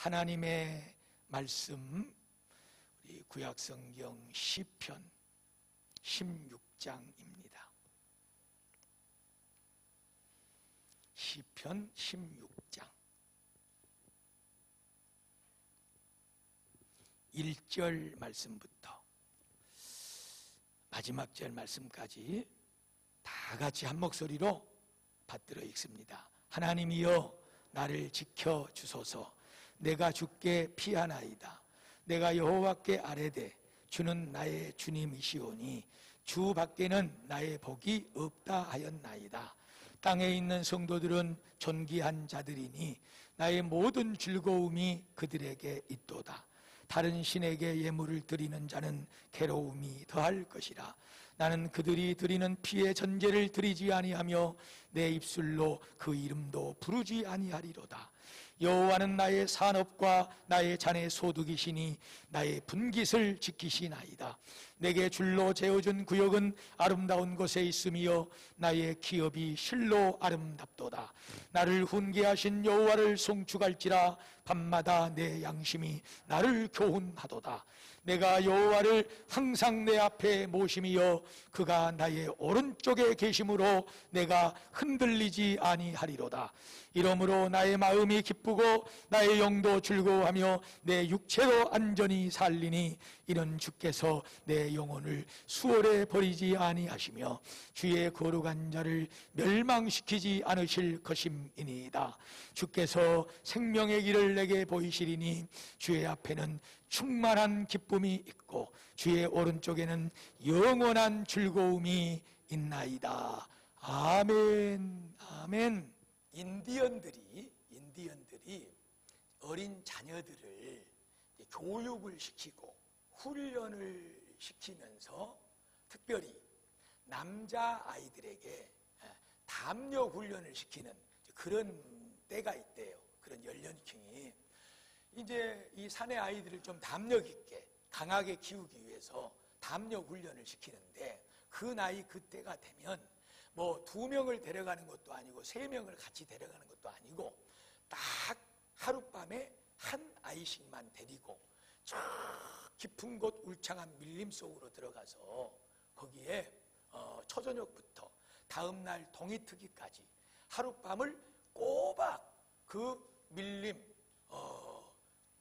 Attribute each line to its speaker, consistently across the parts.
Speaker 1: 하나님의 말씀, 우리 구약성경 시편 16장입니다. 시편 16장 1절 말씀부터 마지막 절 말씀까지 다 같이 한 목소리로 받들어 읽습니다. 하나님이여 나를 지켜 주소서. 내가 주께 피하나이다. 내가 여호와께 아뢰되 주는 나의 주님이시오니 주 밖에는 나의 복이 없다 하였나이다. 땅에 있는 성도들은 존귀한 자들이니 나의 모든 즐거움이 그들에게 있도다. 다른 신에게 예물을 드리는 자는 괴로움이 더할 것이라. 나는 그들이 드리는 피의 전제를 드리지 아니하며 내 입술로 그 이름도 부르지 아니하리로다. 여호와는 나의 산업과 나의 잔의 소득이시니 나의 분깃을 지키시나이다. 내게 줄로 재어준 구역은 아름다운 곳에 있으며 나의 기업이 실로 아름답도다. 나를 훈계하신 여호와를 송축할지라. 밤마다 내 양심이 나를 교훈하도다. 내가 여호와를 항상 내 앞에 모심이여 그가 나의 오른쪽에 계심으로 내가 흔들리지 아니하리로다. 이러므로 나의 마음이 기쁘고 나의 영도 즐거워하며 내 육체로 안전히 살리니 이는 주께서 내 영혼을 수월에 버리지 아니하시며 주의 거룩한 자를 멸망시키지 않으실 것임이니이다. 주께서 생명의 길을 내게 보이시리니 주의 앞에는 충만한 기쁨이 있고 주의 오른쪽에는 영원한 즐거움이 있나이다. 아멘. 아멘. 인디언들이 어린 자녀들을 교육을 시키고 훈련을 시키면서 특별히 남자 아이들에게 담력 훈련을 시키는 그런 때가 있대요. 그런 연령층이. 이제 이 사내 아이들을 좀 담력 있게 강하게 키우기 위해서 담력 훈련을 시키는데 그 나이 그때가 되면 뭐 2명을 데려가는 것도 아니고 3명을 같이 데려가는 것도 아니고 딱 하룻밤에 한 아이씩만 데리고 저 깊은 곳 울창한 밀림 속으로 들어가서 거기에 초저녁부터 다음날 동이트기까지 하룻밤을 꼬박 그 밀림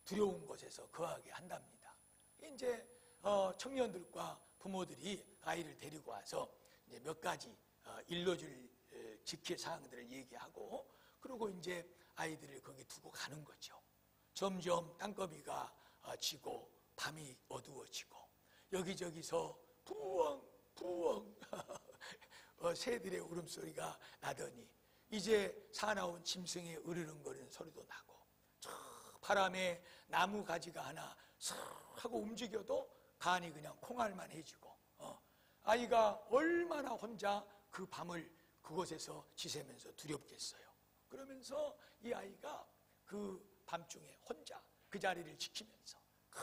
Speaker 1: 두려운 곳에서 거하게 한답니다. 이제 청년들과 부모들이 아이를 데리고 와서 이제 몇 가지 일러줄 지킬 사항들을 얘기하고 그리고 이제 아이들을 거기 두고 가는 거죠. 점점 땅거미가 지고 밤이 어두워지고 여기저기서 부엉부엉 새들의 울음소리가 나더니 이제 사나운 짐승의 으르렁거리는 소리도 나고 저 바람에 나무 가지가 하나 슥 하고 움직여도 간이 그냥 콩알만 해지고 아이가 얼마나 혼자 그 밤을 그곳에서 지새면서 두렵겠어요. 그러면서 이 아이가 그 밤중에 혼자 그 자리를 지키면서 그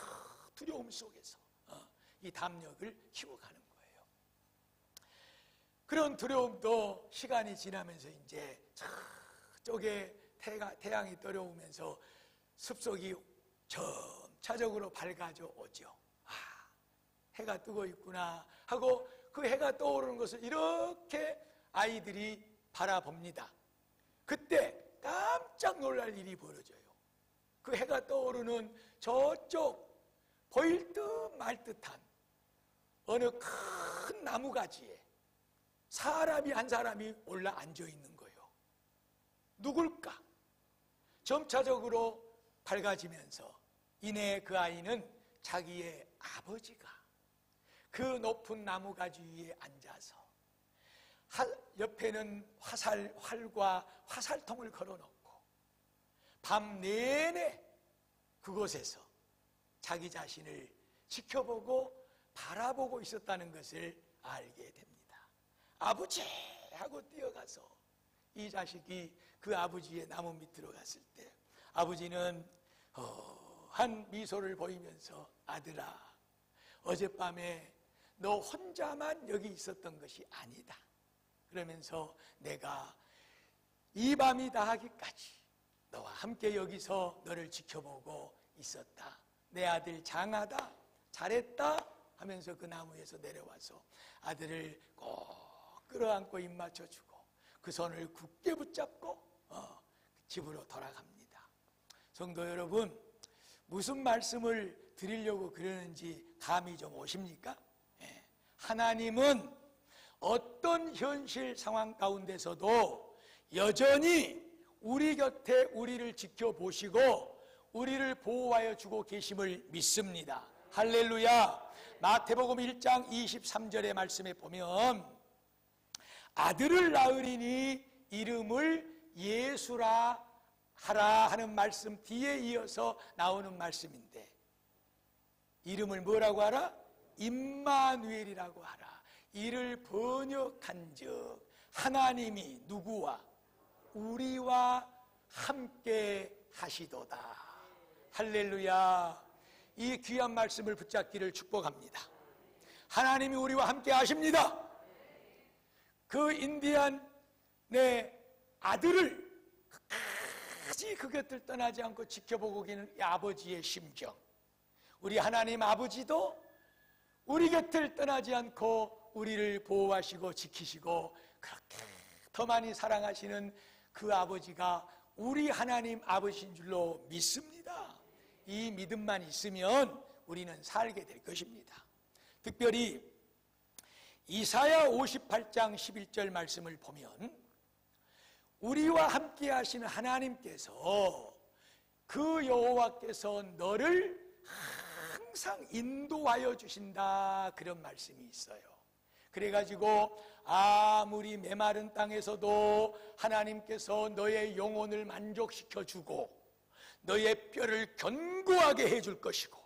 Speaker 1: 두려움 속에서 이 담력을 키워가는 거예요. 그런 두려움도 시간이 지나면서 이제 저쪽에 태양이 떨어오면서 습속이 점차적으로 밝아져 오죠. 해가 뜨고 있구나 하고 그 해가 떠오르는 것을 이렇게 아이들이 바라봅니다. 그때 깜짝 놀랄 일이 벌어져요. 그 해가 떠오르는 저쪽 보일 듯 말 듯한 어느 큰 나무가지에 사람이 한 사람이 올라 앉아 있는 거예요. 누굴까? 점차적으로 밝아지면서 이내 그 아이는 자기의 아버지가 그 높은 나무가지 위에 앉아서 옆에는 활과 화살통을 걸어놓고 밤 내내 그곳에서 자기 자신을 지켜보고 바라보고 있었다는 것을 알게 됩니다. 아버지! 하고 뛰어가서 이 자식이 그 아버지의 나무 밑으로 갔을 때 아버지는 한 미소를 보이면서 아들아, 어젯밤에 너 혼자만 여기 있었던 것이 아니다. 그러면서 내가 이 밤이 다하기까지 너와 함께 여기서 너를 지켜보고 있었다. 내 아들 장하다, 잘했다 하면서 그 나무에서 내려와서 아들을 꼭 끌어안고 입 맞춰주고 그 손을 굳게 붙잡고 집으로 돌아갑니다. 성도 여러분, 무슨 말씀을 드리려고 그러는지 감이 좀 오십니까? 하나님은 어떤 현실 상황 가운데서도 여전히 우리 곁에 우리를 지켜보시고 우리를 보호하여 주고 계심을 믿습니다. 할렐루야. 마태복음 1장 23절의 말씀에 보면 아들을 낳으리니 이름을 예수라 하라 하는 말씀 뒤에 이어서 나오는 말씀인데, 이름을 뭐라고 하라? 임마누엘이라고 하라. 이를 번역한 즉 하나님이 누구와? 우리와 함께 하시도다. 할렐루야. 이 귀한 말씀을 붙잡기를 축복합니다. 하나님이 우리와 함께 하십니다. 그 인디안의 아들을 끝까지 그 곁을 떠나지 않고 지켜보고 계는 이 아버지의 심정, 우리 하나님 아버지도 우리 곁을 떠나지 않고 우리를 보호하시고 지키시고 그렇게 더 많이 사랑하시는 그 아버지가 우리 하나님 아버지인 줄로 믿습니다. 이 믿음만 있으면 우리는 살게 될 것입니다. 특별히 이사야 58장 11절 말씀을 보면 우리와 함께 하시는 하나님께서 그 여호와께서 너를 항상 인도하여 주신다, 그런 말씀이 있어요. 그래가지고 아무리 메마른 땅에서도 하나님께서 너의 영혼을 만족시켜주고 너의 뼈를 견고하게 해줄 것이고,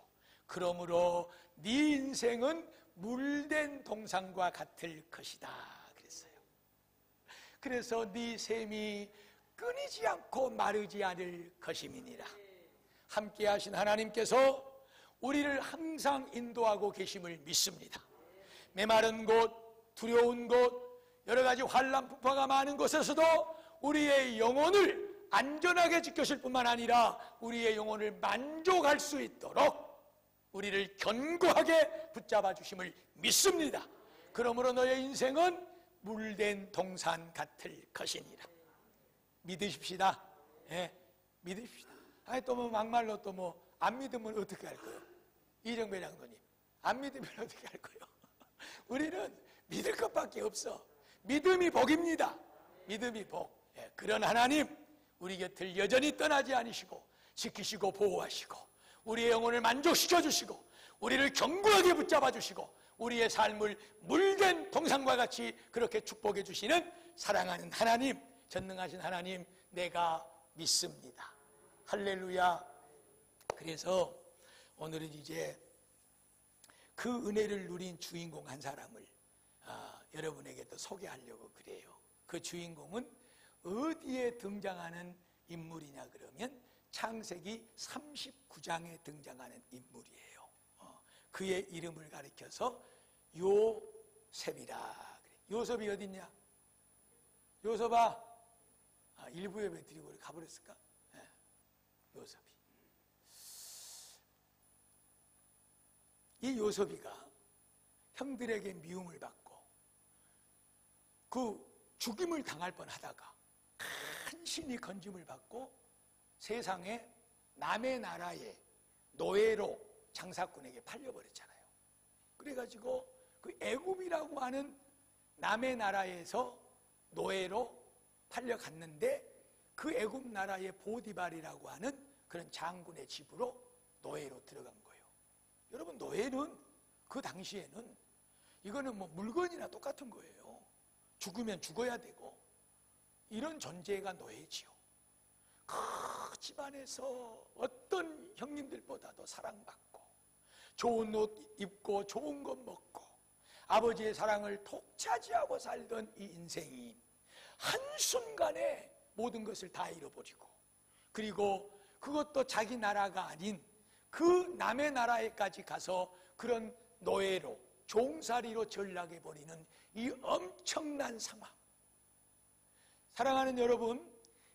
Speaker 1: 그러므로 네 인생은 물된 동산과 같을 것이다 그랬어요. 그래서 네 샘이 끊이지 않고 마르지 않을 것임이니라. 함께 하신 하나님께서 우리를 항상 인도하고 계심을 믿습니다. 메마른 곳, 두려운 곳, 여러 가지 환난 풍파가 많은 곳에서도 우리의 영혼을 안전하게 지켜줄 뿐만 아니라 우리의 영혼을 만족할 수 있도록 우리를 견고하게 붙잡아 주심을 믿습니다. 그러므로 너의 인생은 물된 동산 같을 것이니라. 믿으십시다. 예, 믿으십시다. 아니 또 뭐 막말로 또 뭐 안 믿으면 어떻게 할 거예요? 이정배 장로님, 안 믿으면 어떻게 할 거예요? 우리는 믿을 것밖에 없어. 믿음이 복입니다. 믿음이 복. 예, 그런 하나님, 우리 곁을 여전히 떠나지 않으시고 지키시고 보호하시고 우리의 영혼을 만족시켜 주시고 우리를 견고하게 붙잡아 주시고 우리의 삶을 물된 동산과 같이 그렇게 축복해 주시는 사랑하는 하나님, 전능하신 하나님, 내가 믿습니다. 할렐루야. 그래서 오늘은 이제 그 은혜를 누린 주인공 한 사람을 여러분에게 또 소개하려고 그래요. 그 주인공은 어디에 등장하는 인물이냐 그러면 창세기 39장에 등장하는 인물이에요. 그의 이름을 가리켜서 요셉이라 그래. 요셉이 어디 있냐? 요셉아, 일부 예배 드리고 가버렸을까? 네. 요셉이. 이 요셉이가 형들에게 미움을 받고 그 죽임을 당할 뻔하다가 간신히 건짐을 받고 세상에 남의 나라의 노예로 장사꾼에게 팔려버렸잖아요. 그래가지고 그 애굽이라고 하는 남의 나라에서 노예로 팔려갔는데 그 애굽 나라의 보디발이라고 하는 그런 장군의 집으로 노예로 들어간 거예요. 여러분, 노예는 그 당시에는 이거는 뭐 물건이나 똑같은 거예요. 죽으면 죽어야 되고 이런 존재가 노예지요. 그 집안에서 어떤 형님들보다도 사랑받고 좋은 옷 입고 좋은 것 먹고 아버지의 사랑을 독차지하고 살던 이 인생이 한순간에 모든 것을 다 잃어버리고, 그리고 그것도 자기 나라가 아닌 그 남의 나라에까지 가서 그런 노예로 종살이로 전락해버리는 이 엄청난 상황. 사랑하는 여러분,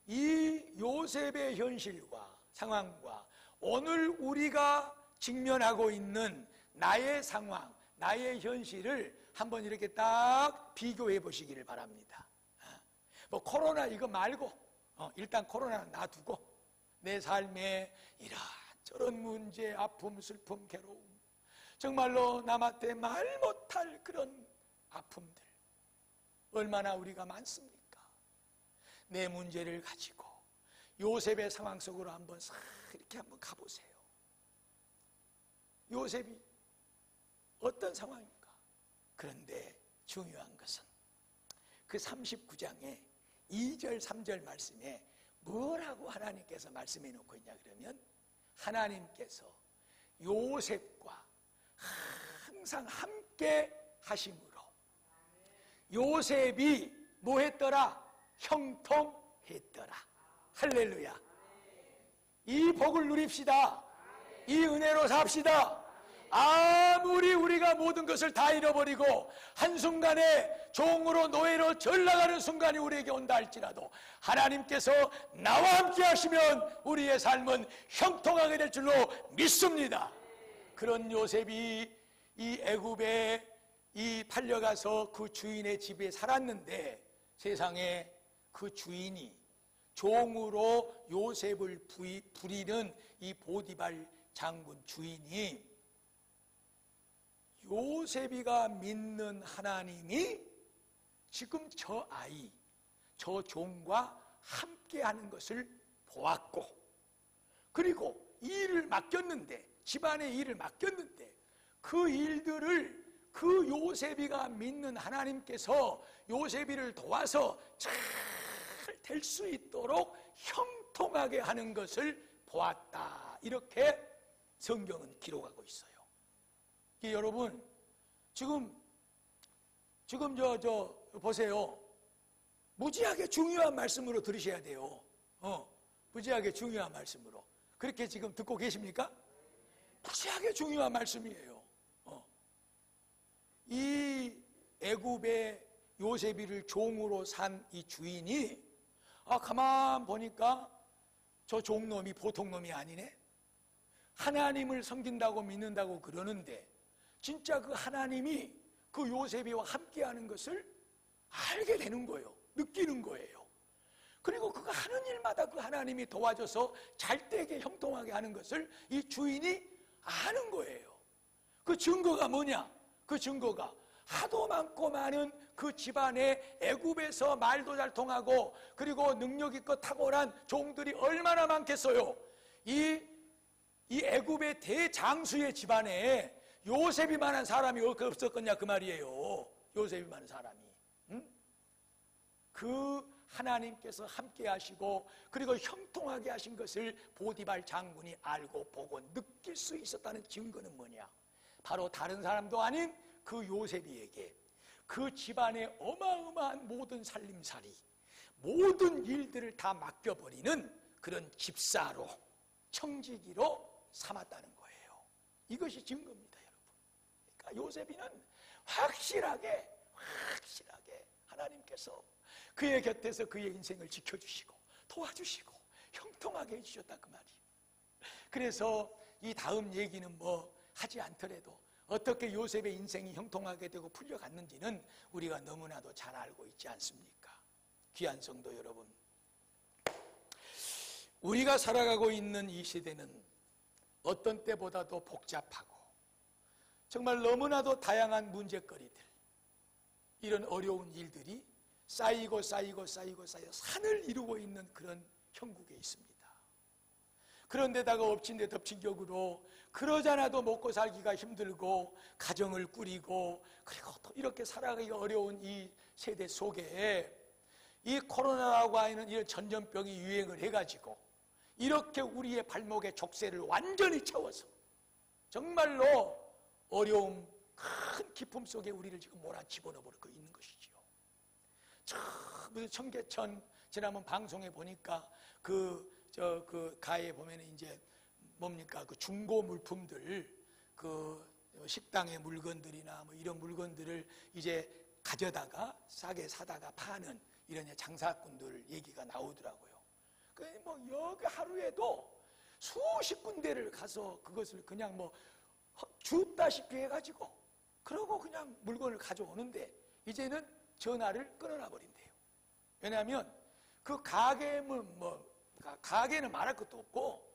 Speaker 1: 이 요셉의 현실과 상황과 오늘 우리가 직면하고 있는 나의 상황, 나의 현실을 한번 이렇게 딱 비교해 보시기를 바랍니다. 뭐 코로나 이거 말고 일단 코로나는 놔두고 내 삶에 이런저런 문제, 아픔, 슬픔, 괴로움, 정말로 남한테 말 못할 그런 아픔들 얼마나 우리가 많습니까? 내 문제를 가지고 요셉의 상황 속으로 한번 싹 이렇게 한번 가보세요. 요셉이 어떤 상황인가? 그런데 중요한 것은 그 39장에 2절, 3절 말씀에 뭐라고 하나님께서 말씀해 놓고 있냐 그러면 하나님께서 요셉과 항상 함께 하심으로 요셉이 뭐 했더라? 형통했더라. 할렐루야. 이 복을 누립시다. 이 은혜로 삽시다. 아무리 우리가 모든 것을 다 잃어버리고 한순간에 종으로 노예로 전락하는 순간이 우리에게 온다 할지라도 하나님께서 나와 함께 하시면 우리의 삶은 형통하게 될 줄로 믿습니다. 그런 요셉이 이 애굽에 이 팔려가서 그 주인의 집에 살았는데 세상에 그 주인이 종으로 요셉을 부리는 이 보디발 장군 주인이 요셉이가 믿는 하나님이 지금 저 아이, 저 종과 함께하는 것을 보았고, 그리고 일을 맡겼는데, 집안의 일을 맡겼는데 그 일들을 그 요셉이가 믿는 하나님께서 요셉이를 도와서 잘 될 수 있도록 형통하게 하는 것을 보았다. 이렇게 성경은 기록하고 있어요. 여러분 지금 저 보세요. 무지하게 중요한 말씀으로 들으셔야 돼요. 무지하게 중요한 말씀으로. 그렇게 지금 듣고 계십니까? 무지하게 중요한 말씀이에요. 이 애굽의 요셉이를 종으로 산 이 주인이 가만 보니까 저 종놈이 보통 놈이 아니네. 하나님을 섬긴다고 믿는다고 그러는데 진짜 그 하나님이 그 요셉이와 함께하는 것을 알게 되는 거예요. 느끼는 거예요. 그리고 그가 하는 일마다 그 하나님이 도와줘서 잘되게 형통하게 하는 것을 이 주인이 아는 거예요. 그 증거가 뭐냐? 그 증거가 하도 많고 많은 그 집안에 애굽에서 말도 잘 통하고 그리고 능력 있고 탁월한 종들이 얼마나 많겠어요. 이 애굽의 대장수의 집안에 요셉이만한 사람이 없었겠냐 그 말이에요. 요셉이만한 사람이. 그 하나님께서 함께 하시고 그리고 형통하게 하신 것을 보디발 장군이 알고 보고 느낄 수 있었다는 증거는 뭐냐? 바로 다른 사람도 아닌 그 요셉이에게 그 집안의 어마어마한 모든 살림살이 모든 일들을 다 맡겨버리는 그런 집사로 청지기로 삼았다는 거예요. 이것이 증거입니다, 여러분. 그러니까 요셉이는 확실하게 하나님께서 그의 곁에서 그의 인생을 지켜주시고 도와주시고 형통하게 해주셨다 그 말이에요. 그래서 이 다음 얘기는 뭐 하지 않더라도 어떻게 요셉의 인생이 형통하게 되고 풀려갔는지는 우리가 너무나도 잘 알고 있지 않습니까? 귀한 성도 여러분, 우리가 살아가고 있는 이 시대는 어떤 때보다도 복잡하고 정말 너무나도 다양한 문제거리들, 이런 어려운 일들이 쌓이고 산을 이루고 있는 그런 형국에 있습니다. 그런데다가 엎친 데 덮친 격으로 그러잖아도 먹고 살기가 힘들고 가정을 꾸리고 그리고 또 이렇게 살아가기가 어려운 이 세대 속에 이 코로나라고 하는 이런 전염병이 유행을 해가지고 이렇게 우리의 발목에 족쇄를 완전히 채워서 정말로 어려움 큰 기품 속에 우리를 지금 몰아집어넣어버리고 있는 것이지요. 무슨 청계천 지난번 방송에 보니까 그 가에 보면은 이제 뭡니까 그 중고 물품들 그 식당의 물건들이나 뭐 이런 물건들을 이제 가져다가 싸게 사다가 파는 이런 장사꾼들 얘기가 나오더라고요. 뭐 여기 하루에도 수십 군데를 가서 그것을 그냥 뭐 줍다시피 해가지고 그러고 그냥 물건을 가져오는데 이제는 전화를 끊어놔 버린대요. 왜냐하면 그 가게는 가게는 말할 것도 없고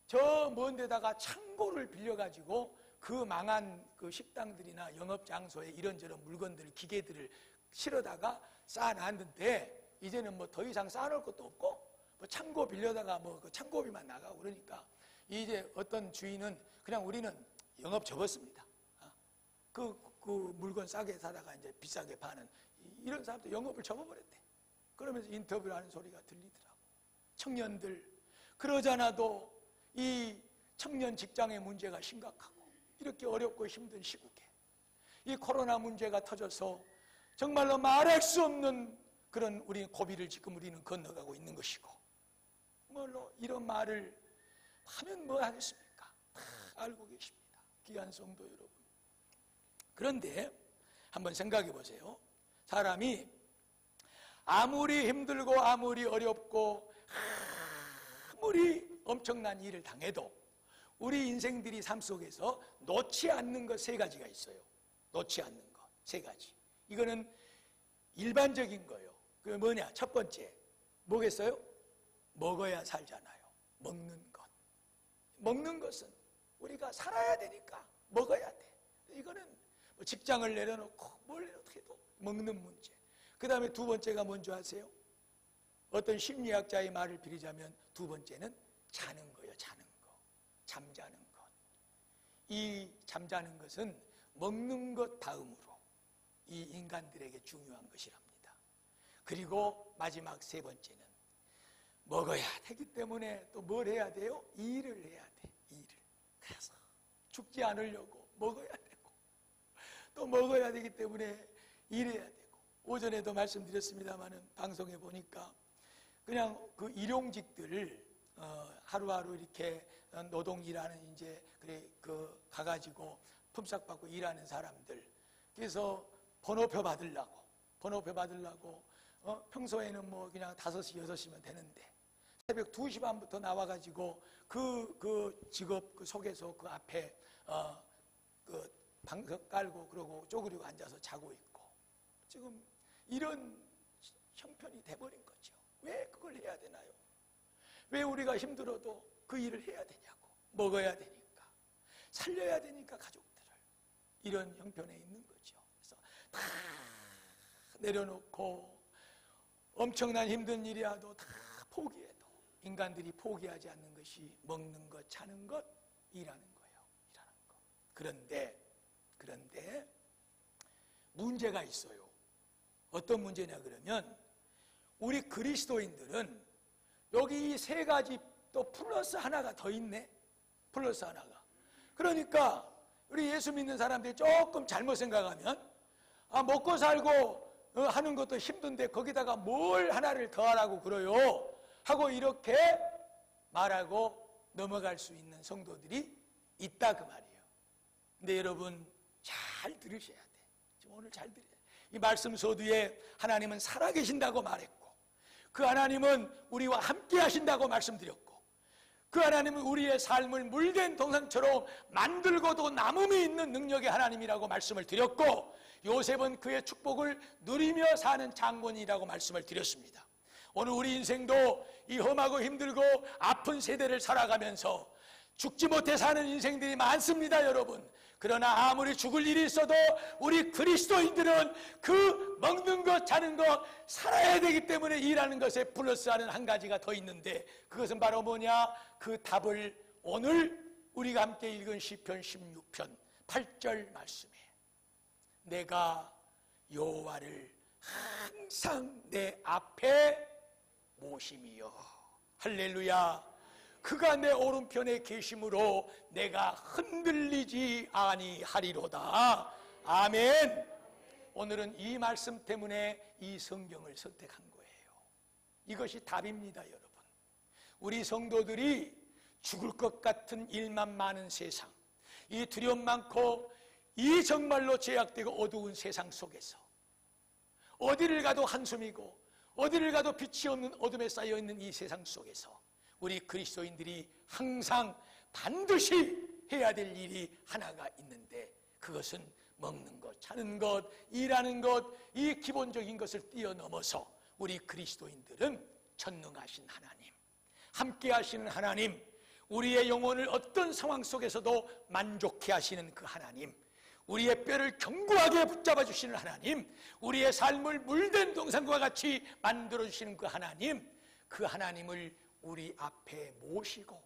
Speaker 1: 저 먼 데다가 창고를 빌려가지고 그 망한 그 식당들이나 영업 장소에 이런저런 물건들, 기계들을 실어다가 쌓아놨는데 이제는 뭐 더 이상 쌓아놓을 것도 없고 뭐 창고 빌려다가 뭐 그 창고비만 나가고 그러니까 이제 어떤 주인은 그냥 우리는 영업 접었습니다. 그 물건 싸게 사다가 이제 비싸게 파는 이런 사람도 영업을 접어버렸대. 그러면서 인터뷰를 하는 소리가 들리더라고. 청년들, 그러잖아도 이 청년 직장의 문제가 심각하고 이렇게 어렵고 힘든 시국에 이 코로나 문제가 터져서 정말로 말할 수 없는 그런 우리 고비를 지금 우리는 건너가고 있는 것이고 물론 이런 말을 하면 뭐 하겠습니까? 다 알고 계십니다. 귀한 성도 여러분. 그런데 한번 생각해 보세요. 사람이 아무리 힘들고 아무리 어렵고 아무리 엄청난 일을 당해도 우리 인생들이 삶 속에서 놓지 않는 것 세 가지가 있어요. 놓지 않는 것 세 가지. 이거는 일반적인 거예요. 그게 뭐냐? 첫 번째 뭐겠어요? 먹어야 살잖아요. 먹는 것. 먹는 것은 우리가 살아야 되니까 먹어야 돼. 이거는 뭐 직장을 내려놓고 뭘 내려놓고 해도 먹는 문제. 그 다음에 두 번째가 뭔지 아세요? 어떤 심리학자의 말을 빌리자면 두 번째는 자는 거예요. 자는 거. 잠자는 것. 이 잠자는 것은 먹는 것 다음으로 이 인간들에게 중요한 것이랍니다. 그리고 마지막 세 번째는 먹어야 되기 때문에 또 뭘 해야 돼요? 일을 해야 돼. 일을. 그래서 죽지 않으려고 먹어야 되고 또 먹어야 되기 때문에 일해야 되고 오전에도 말씀드렸습니다마는 방송에 보니까 그냥 그 일용직들 하루하루 이렇게 노동 일하는 이제 그래 그 가가지고 품삯 받고 일하는 사람들 그래서 번호표 받으려고 평소에는 뭐 그냥 5시 6시면 되는데 새벽 2시 반부터 나와가지고 그 직업 그 속에서 그 앞에 그 방석 깔고 그러고 쪼그리고 앉아서 자고 있고 지금 이런 형편이 돼버린 거죠. 왜 그걸 해야 되나요? 왜 우리가 힘들어도 그 일을 해야 되냐고. 먹어야 되니까 살려야 되니까 가족들을 이런 형편에 있는 거죠. 그래서 다 내려놓고 엄청난 힘든 일이라도 다 포기해도 인간들이 포기하지 않는 것이 먹는 것, 자는 것, 일하는 거예요. 일하는 거. 그런데 문제가 있어요. 어떤 문제냐 그러면 우리 그리스도인들은 여기 이 세 가지 또 플러스 하나가 더 있네. 플러스 하나가. 그러니까 우리 예수 믿는 사람들이 조금 잘못 생각하면 먹고 살고 하는 것도 힘든데 거기다가 뭘 하나를 더 하라고 그래요 하고 이렇게 말하고 넘어갈 수 있는 성도들이 있다 그 말이에요. 근데 여러분 잘 들으셔야 돼. 지금 오늘 잘 들어야 돼. 이 말씀 서두에 하나님은 살아계신다고 말했고 그 하나님은 우리와 함께 하신다고 말씀드렸고 그 하나님은 우리의 삶을 물된 동산처럼 만들고도 남음이 있는 능력의 하나님이라고 말씀을 드렸고 요셉은 그의 축복을 누리며 사는 장본이라고 말씀을 드렸습니다. 오늘 우리 인생도 이 험하고 힘들고 아픈 세대를 살아가면서 죽지 못해 사는 인생들이 많습니다, 여러분. 그러나 아무리 죽을 일이 있어도 우리 그리스도인들은 그 먹는 것, 자는 것, 살아야 되기 때문에 일하는 것에 플러스하는 한 가지가 더 있는데 그것은 바로 뭐냐? 그 답을 오늘 우리가 함께 읽은 시편 16편 8절 말씀에 내가 여호와를 항상 내 앞에 모심이여 할렐루야. 그가 내 오른편에 계심으로 내가 흔들리지 아니하리로다. 아멘. 오늘은 이 말씀 때문에 이 성경을 선택한 거예요. 이것이 답입니다, 여러분. 우리 성도들이 죽을 것 같은 일만 많은 세상, 이 두려움 많고 이 정말로 제약되고 어두운 세상 속에서 어디를 가도 한숨이고 어디를 가도 빛이 없는 어둠에 쌓여있는 이 세상 속에서 우리 그리스도인들이 항상 반드시 해야 될 일이 하나가 있는데, 그것은 먹는 것, 자는 것, 일하는 것, 이 기본적인 것을 뛰어넘어서 우리 그리스도인들은 전능하신 하나님, 함께 하시는 하나님, 우리의 영혼을 어떤 상황 속에서도 만족해 하시는 그 하나님, 우리의 뼈를 견고하게 붙잡아 주시는 하나님, 우리의 삶을 물된 동산과 같이 만들어 주시는 그 하나님, 그 하나님을 우리 앞에 모시고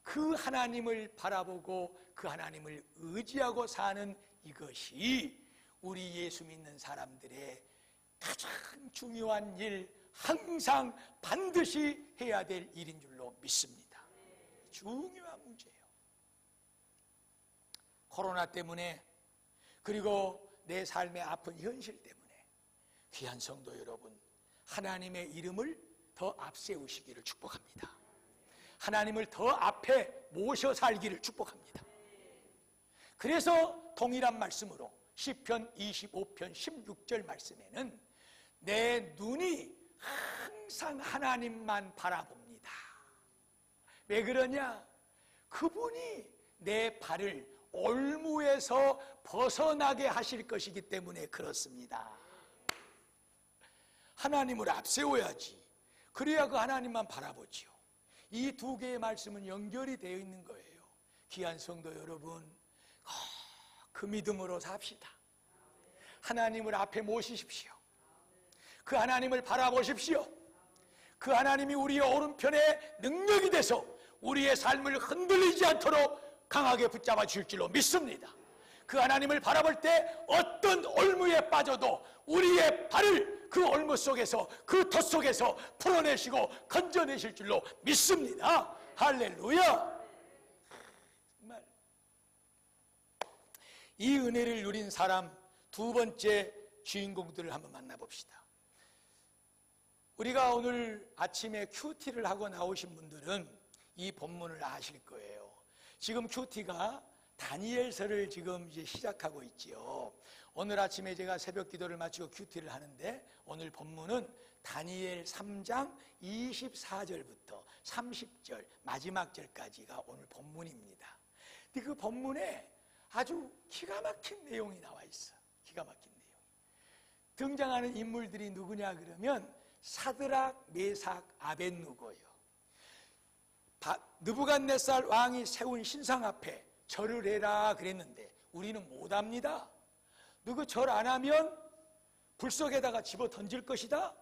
Speaker 1: 그 하나님을 바라보고 그 하나님을 의지하고 사는 이것이 우리 예수 믿는 사람들의 가장 중요한 일, 항상 반드시 해야 될 일인 줄로 믿습니다. 중요한 문제예요. 코로나 때문에, 그리고 내 삶의 아픈 현실 때문에 귀한 성도 여러분, 하나님의 이름을 더 앞세우시기를 축복합니다. 하나님을 더 앞에 모셔 살기를 축복합니다. 그래서 동일한 말씀으로 시편 25편 16절 말씀에는 내 눈이 항상 하나님만 바라봅니다. 왜 그러냐? 그분이 내 발을 올무에서 벗어나게 하실 것이기 때문에 그렇습니다. 하나님을 앞세워야지. 그래야 그 하나님만 바라보지요. 이 두 개의 말씀은 연결이 되어 있는 거예요. 귀한 성도 여러분, 그 믿음으로 삽시다. 하나님을 앞에 모시십시오. 그 하나님을 바라보십시오. 그 하나님이 우리의 오른편에 능력이 돼서 우리의 삶을 흔들리지 않도록 강하게 붙잡아 주실 줄로 믿습니다. 그 하나님을 바라볼 때 어떤 올무에 빠져도 우리의 발을 그 올무 속에서, 그 덫 속에서 풀어내시고 건져내실 줄로 믿습니다. 할렐루야. 정말 이 은혜를 누린 사람 두 번째 주인공들을 한번 만나봅시다. 우리가 오늘 아침에 큐티를 하고 나오신 분들은 이 본문을 아실 거예요. 지금 큐티가 다니엘서를 지금 이제 시작하고 있지요. 오늘 아침에 제가 새벽 기도를 마치고 큐티를 하는데 오늘 본문은 다니엘 3장 24절부터 30절 마지막 절까지가 오늘 본문입니다. 근데 그 본문에 아주 기가 막힌 내용이 나와 있어. 기가 막힌 내용. 등장하는 인물들이 누구냐 그러면 사드락, 메삭, 아벳느고예요. 느부갓네살 왕이 세운 신상 앞에 절을 해라 그랬는데 우리는 못합니다. 누구 절 안 하면 불 속에다가 집어 던질 것이다.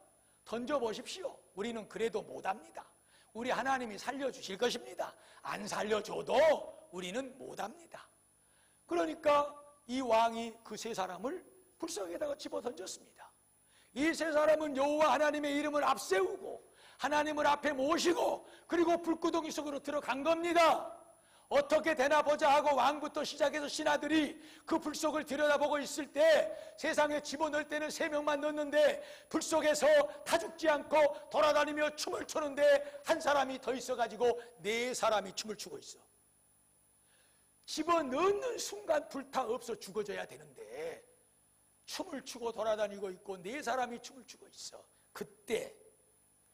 Speaker 1: 던져보십시오. 우리는 그래도 못합니다. 우리 하나님이 살려주실 것입니다. 안 살려줘도 우리는 못합니다. 그러니까 이 왕이 그 세 사람을 불 속에다가 집어 던졌습니다. 이 세 사람은 여호와 하나님의 이름을 앞세우고 하나님을 앞에 모시고 그리고 불구덩이 속으로 들어간 겁니다. 어떻게 되나 보자 하고 왕부터 시작해서 신하들이 그 불 속을 들여다보고 있을 때 세상에 집어넣을 때는 3명만 넣는데 불 속에서 다 죽지 않고 돌아다니며 춤을 추는데 한 사람이 더 있어가지고 4사람이 춤을 추고 있어. 집어넣는 순간 불타 없어 죽어져야 되는데 춤을 추고 돌아다니고 있고 4사람이 춤을 추고 있어. 그때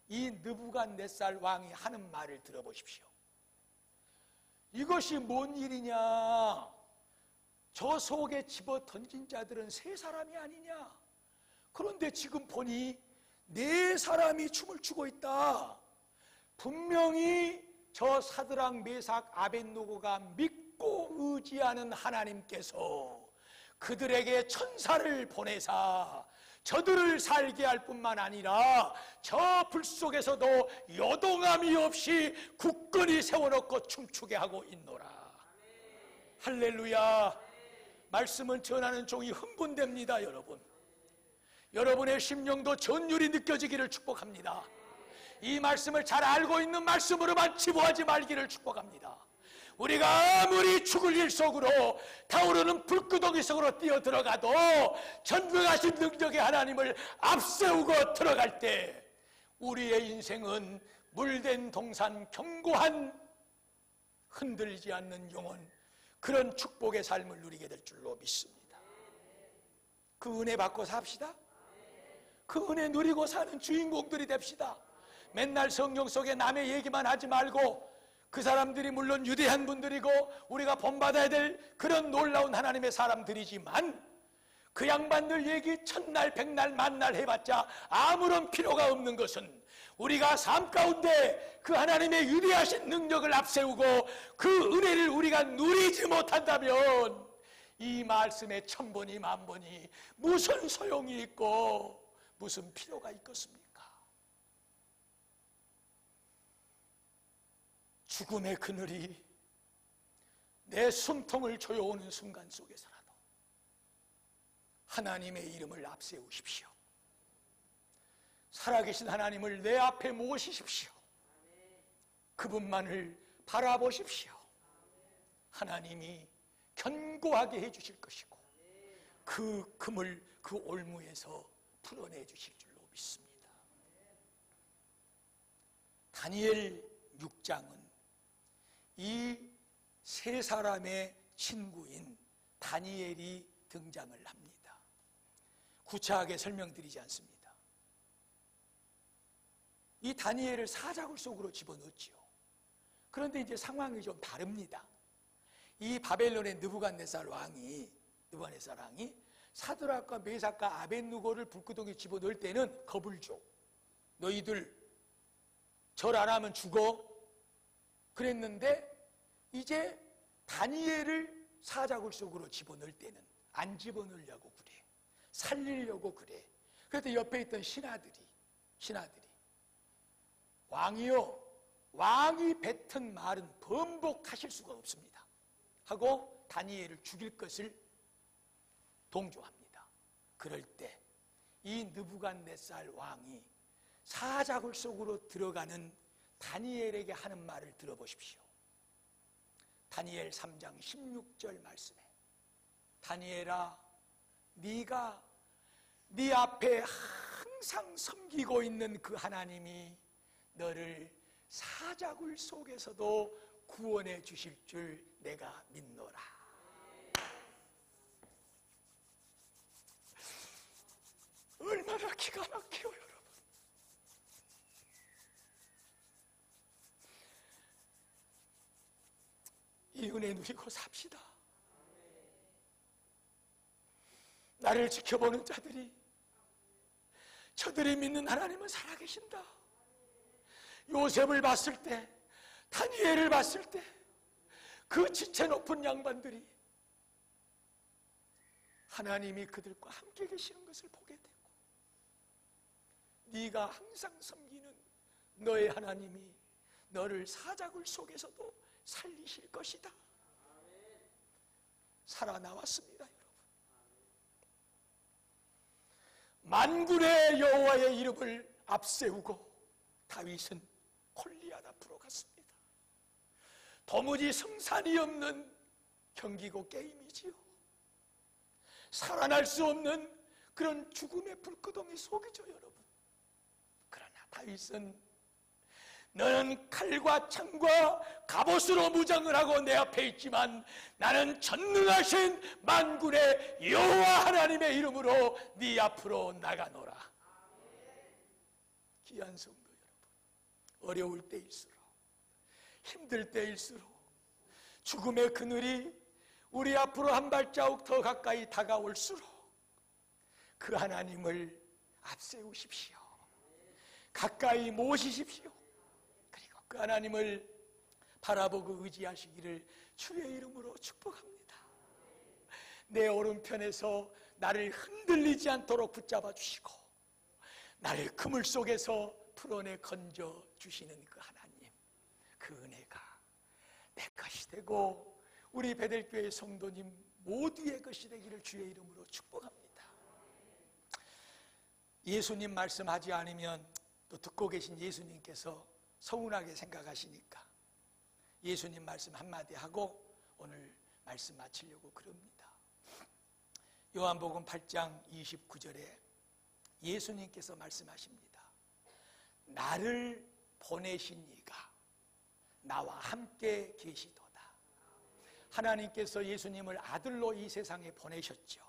Speaker 1: 이 느부갓네살 왕이 하는 말을 들어보십시오. 이것이 뭔 일이냐? 저 속에 집어 던진 자들은 3사람이 아니냐? 그런데 지금 보니 4사람이 춤을 추고 있다. 분명히 저 사드락, 메삭, 아벳느고가 믿고 의지하는 하나님께서 그들에게 천사를 보내사 저들을 살게 할 뿐만 아니라 저 불 속에서도 요동함이 없이 굳건히 세워놓고 춤추게 하고 있노라. 할렐루야. 말씀을 전하는 종이 흥분됩니다. 여러분, 여러분의 심령도 전율이 느껴지기를 축복합니다. 이 말씀을 잘 알고 있는 말씀으로만 치부하지 말기를 축복합니다. 우리가 아무리 죽을 일 속으로 타오르는 불구덩이 속으로 뛰어들어가도 전능하신 능력의 하나님을 앞세우고 들어갈 때 우리의 인생은 물된 동산, 견고한 흔들리지 않는 영혼, 그런 축복의 삶을 누리게 될 줄로 믿습니다. 그 은혜 받고 삽시다. 그 은혜 누리고 사는 주인공들이 됩시다. 맨날 성경 속에 남의 얘기만 하지 말고, 그 사람들이 물론 유대한 분들이고 우리가 본받아야 될 그런 놀라운 하나님의 사람들이지만, 그 양반들 얘기 천날 백날 만날 해봤자 아무런 필요가 없는 것은, 우리가 삶 가운데 그 하나님의 위대하신 능력을 앞세우고 그 은혜를 우리가 누리지 못한다면 이 말씀의 천번이 만번이 무슨 소용이 있고 무슨 필요가 있겠습니까? 죽음의 그늘이 내 숨통을 조여오는 순간 속에서라도 하나님의 이름을 앞세우십시오. 살아계신 하나님을 내 앞에 모시십시오. 그분만을 바라보십시오. 하나님이 견고하게 해주실 것이고 그 금을 그 올무에서 풀어내 주실 줄로 믿습니다. 다니엘 6장은 이 세 사람의 친구인 다니엘이 등장을 합니다. 구체하게 설명드리지 않습니다. 이 다니엘을 사자굴 속으로 집어넣었지요. 그런데 이제 상황이 좀 다릅니다. 이 바벨론의 느부갓네살 왕이 사드락과 메삭과 아벳느고를 불구덩이에 집어넣을 때는 겁을 줘. 너희들 절 안 하면 죽어. 그랬는데 이제 다니엘을 사자굴 속으로 집어넣을 때는 안 집어넣으려고 그래. 살리려고 그래. 그런데 옆에 있던 신하들이 왕이요, 왕이 뱉은 말은 번복하실 수가 없습니다 하고 다니엘을 죽일 것을 동조합니다. 그럴 때 이 느부갓네살 왕이 사자굴 속으로 들어가는 다니엘에게 하는 말을 들어보십시오. 다니엘 3장 16절 말씀에, 다니엘아, 네가 네 앞에 항상 섬기고 있는 그 하나님이 너를 사자굴 속에서도 구원해 주실 줄 내가 믿노라. 얼마나 기가 막혀요, 여러분. 이 은혜 누리고 삽시다. 나를 지켜보는 자들이, 저들이 믿는 하나님은 살아계신다. 요셉을 봤을 때, 다니엘을 봤을 때 그 지체 높은 양반들이 하나님이 그들과 함께 계시는 것을 보게 되고, 네가 항상 섬기는 너의 하나님이 너를 사자굴 속에서도 살리실 것이다. 살아나왔습니다, 여러분. 만군의 여호와의 이름을 앞세우고 다윗은 골리앗 앞으로 갔습니다. 도무지 승산이 없는 경기고 게임이지요. 살아날 수 없는 그런 죽음의 불구덩이 속이죠, 여러분. 그러나 다윗은 너는 칼과 창과 갑옷으로 무장을 하고 내 앞에 있지만 나는 전능하신 만군의 여호와 하나님의 이름으로 네 앞으로 나가노라. 귀한 성도 여러분, 어려울 때일수록, 힘들 때일수록, 죽음의 그늘이 우리 앞으로 한 발자국 더 가까이 다가올수록 그 하나님을 앞세우십시오. 가까이 모시십시오. 그리고 그 하나님을 바라보고 의지하시기를 주의 이름으로 축복합니다. 내 오른편에서 나를 흔들리지 않도록 붙잡아 주시고 나를 그물 속에서 풀어내 건져 주시는 그 하나님, 그 은혜가 내 것이 되고 우리 베델교회 성도님 모두의 것이 되기를 주의 이름으로 축복합니다. 예수님 말씀하지 않으면 또 듣고 계신 예수님께서 서운하게 생각하시니까 예수님 말씀 한마디 하고 오늘 말씀 마치려고 그럽니다. 요한복음 8장 29절에 예수님께서 말씀하십니다. 나를 보내신 이가 나와 함께 계시도다. 하나님께서 예수님을 아들로 이 세상에 보내셨죠.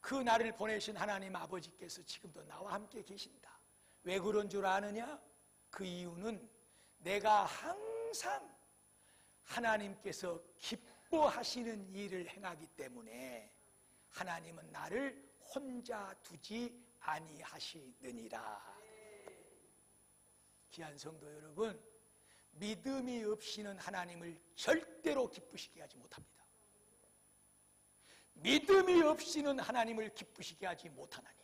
Speaker 1: 그 나를 보내신 하나님 아버지께서 지금도 나와 함께 계신다. 왜 그런 줄 아느냐? 그 이유는 내가 항상 하나님께서 기뻐하시는 일을 행하기 때문에 하나님은 나를 혼자 두지 아니하시느니라. 귀한 성도 여러분, 믿음이 없이는 하나님을 절대로 기쁘시게 하지 못합니다. 믿음이 없이는 하나님을 기쁘시게 하지 못하나니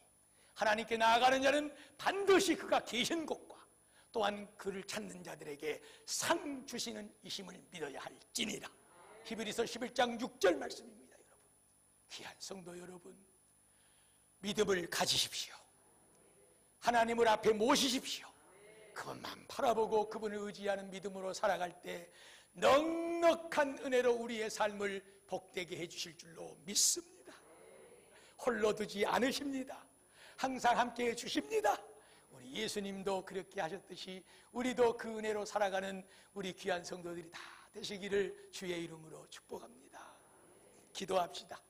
Speaker 1: 하나님께 나아가는 자는 반드시 그가 계신 곳과 또한 그를 찾는 자들에게 상 주시는 이심을 믿어야 할지니라. 히브리서 11장 6절 말씀입니다. 여러분, 귀한 성도 여러분, 믿음을 가지십시오. 하나님을 앞에 모시십시오. 그분만 바라보고 그분을 의지하는 믿음으로 살아갈 때 넉넉한 은혜로 우리의 삶을 복되게 해주실 줄로 믿습니다. 홀로 두지 않으십니다. 항상 함께 해주십니다. 우리 예수님도 그렇게 하셨듯이 우리도 그 은혜로 살아가는 우리 귀한 성도들이 다 되시기를 주의 이름으로 축복합니다. 기도합시다.